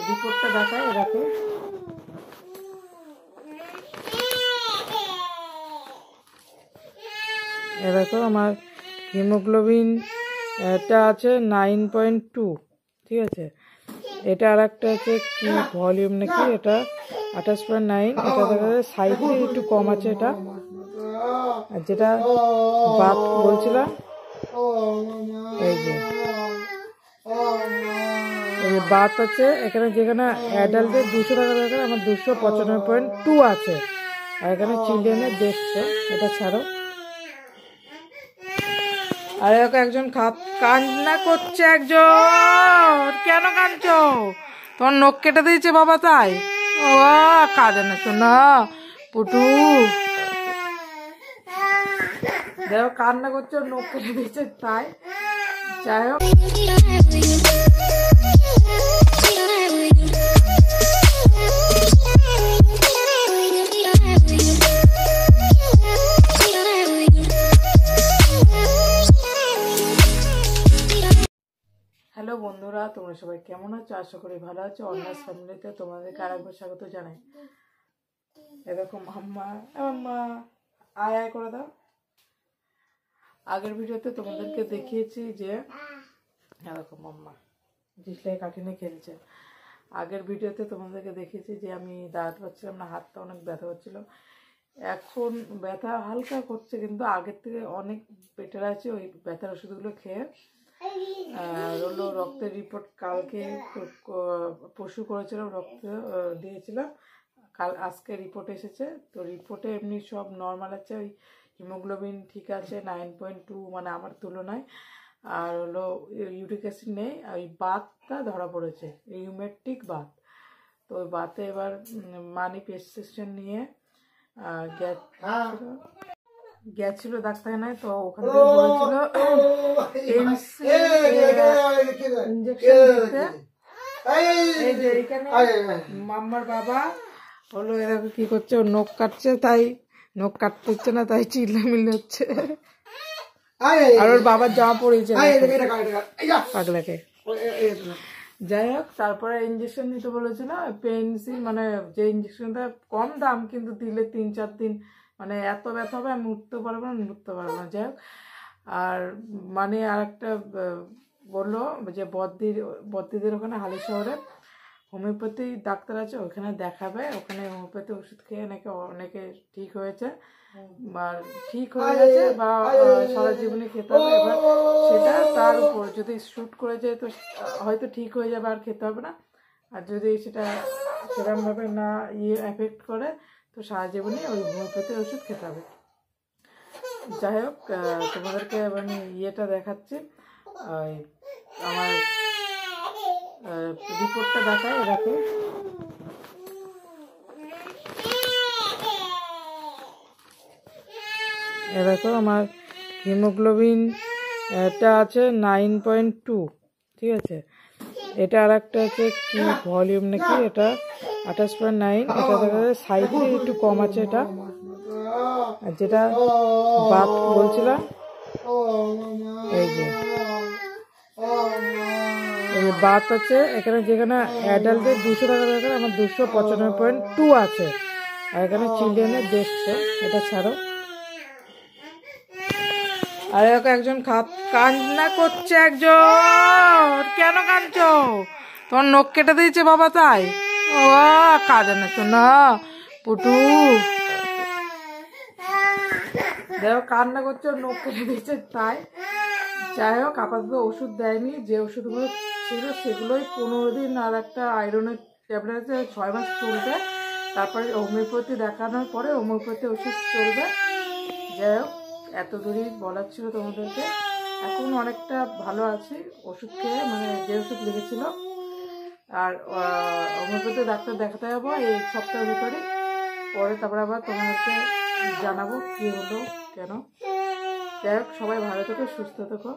রিপোর্টটা দেখায়। এরকম এরকম আমার হিমোগ্লোবিন এটা আছে 9.2, ঠিক আছে। এটা আর একটা আছে কি ভলিউম নাকি, এটা 28.9, এটা দেখা যায় সাইডে একটু কম আছে এটা। আর যেটা বাত বলছিলাম, এই যে বাত আছে এখানে, যেখানে অ্যাডাল্টের 200 টাকা দরকার, আমার 295.2 আছে। আর এখানে চিলড্রেনের 150, এটা ছাড়ো। আর একজন কান্না করছে একজন, কেন কাঁদছো? তোমার নখ কেটে দিয়েছে বাবা তাই? ও কাঁদে না শোনা পুটু, দেখো কান্না করছে, নখ কেটে দিয়েছে তাই। যাই হোক, হ্যালো বন্ধুরা, তোমরা সবাই কেমন আছো? আশা করি ভালো আছো। অন্যাস ফ্যামিলিতে তোমাদেরকে আরেকবার স্বাগত জানাই। এরকম আম্মা আম্মা আয় আয় করে দাও। আগের ভিডিওতে তোমাদেরকে দেখিয়েছি যে এরকম আম্মা ডিসলাই কাটিনে খেলছে। আগের ভিডিওতে তোমাদেরকে দেখিয়েছি যে আমি দাঁড়াতে পারছিলাম না, হাতটা অনেক ব্যথা হচ্ছিল। এখন ব্যথা হালকা করছে, কিন্তু আগের থেকে অনেক বেটার আছে। ওই ব্যথার ওষুধগুলো খেয়ে হলো রক্তের রিপোর্ট কালকে পরশু করেছিলাম, রক্ত দিয়েছিলাম, আজকে রিপোর্ট এসেছে। তো রিপোর্টে এমনি সব নর্মাল আছে, ওই হিমোগ্লোবিন ঠিক আছে 9.2, মানে আমার তুলনায়। আর হলো ইউরিক অ্যাসিড নেই। ওই বাতটা ধরা পড়েছে, রিউমেটিক বাত। তো ওই বাতে এবার মানি প্রেসক্রিপশন নিয়ে গেছিল ডাক্তারখানায়। তো ওখান থেকে বলেছিল ইঞ্জেকশন দিতে। এই যে এখানে মাম্মার বাবা হলো এরকম কি করছে, ওর নখ কাটছে, তাই নখ কাটতে হচ্ছে না, তাই চিল্লামিল্লি হচ্ছে। আর ওর বাবার জামা পড়েছে পাগলাকে। যাই হোক, তারপরে ইঞ্জেকশন দিতে বলেছিল পেনসিল, মানে যে ইঞ্জেকশনটা কম দাম, কিন্তু দিলে 3-4 দিন, মানে এত ব্যথা হবে আমি উঠতে পারবো না, উঠতে পারবো না। যাই হোক, আর মানে আর একটা বললো যে বদ্দিদের ওখানে হালি শহরে হোমিওপ্যাথি ডাক্তার আছে, ওখানে দেখাবে। ওখানে হোমিওপ্যাথি ওষুধ খেয়ে অনেকে ঠিক হয়েছে, বা ঠিক হয়ে গেছে, বা সারা জীবনে খেতে হবে। এবার সেটা তার উপর, যদি শ্যুট করে যায় তো হয়তো ঠিক হয়ে যাবে, আর খেতে হবে না। আর যদি সেটা সেরকমভাবে না এফেক্ট করে, তো সারা জীবনে ওই হোমিওপ্যাথির ওষুধ খেতে হবে। যাই হোক, তোমাদেরকে মানে ইয়েটা দেখাচ্ছি, আমার রিপোর্টটা দেখায়। এরকম এরকম আমার হিমোগ্লোবিন এটা আছে 9.2, ঠিক আছে। এটা আর একটা আছে কি ভলিউম নাকি, এটা 28.9, এটা দেখা যায় সাইডে একটু কম আছে এটা। আর যেটা বাত বলছিলাম, এই যে বাত আছে এখানে, যেখানে অ্যাডাল্টের 200 টাকা দরকার, আমার 295.2 আছে। আর এখানে চিলড্রেনের 150, এটা ছাড়ো। আর একজন কান্না করছে একজন, কেন কাঁদছো? তোমার নখ কেটে দিয়েছে বাবা তাই? ও কাঁদে না শোনা পুটু, দেখো কান্না করছে, নখ কেটে দিয়েছে তাই। যাই হোক, আপাতত ওষুধ দেয়নি, যে ওষুধগুলো ছিল সেগুলোই 15 দিন, আর একটা আয়রনের ট্যাবলেট আছে 6 মাস চলবে। তারপরে হোমিওপ্যাথি দেখানোর পরে হোমিওপ্যাথি ওষুধ চলবে। যাই হোক, এত দূরই বলার ছিল তোমাদেরকে। এখন অনেকটা ভালো আছি ওষুধ খেয়ে, মানে যে ওষুধ লিখেছিল। আর হোমিওপ্যাথি ডাক্তার দেখাতে যাবো এই সপ্তাহের ভিতরে, পরে তারপরে আবার তোমাদেরকে জানাবো কি হলো কেন। যাই হোক, সবাই ভালো থেকো, সুস্থ থেকো।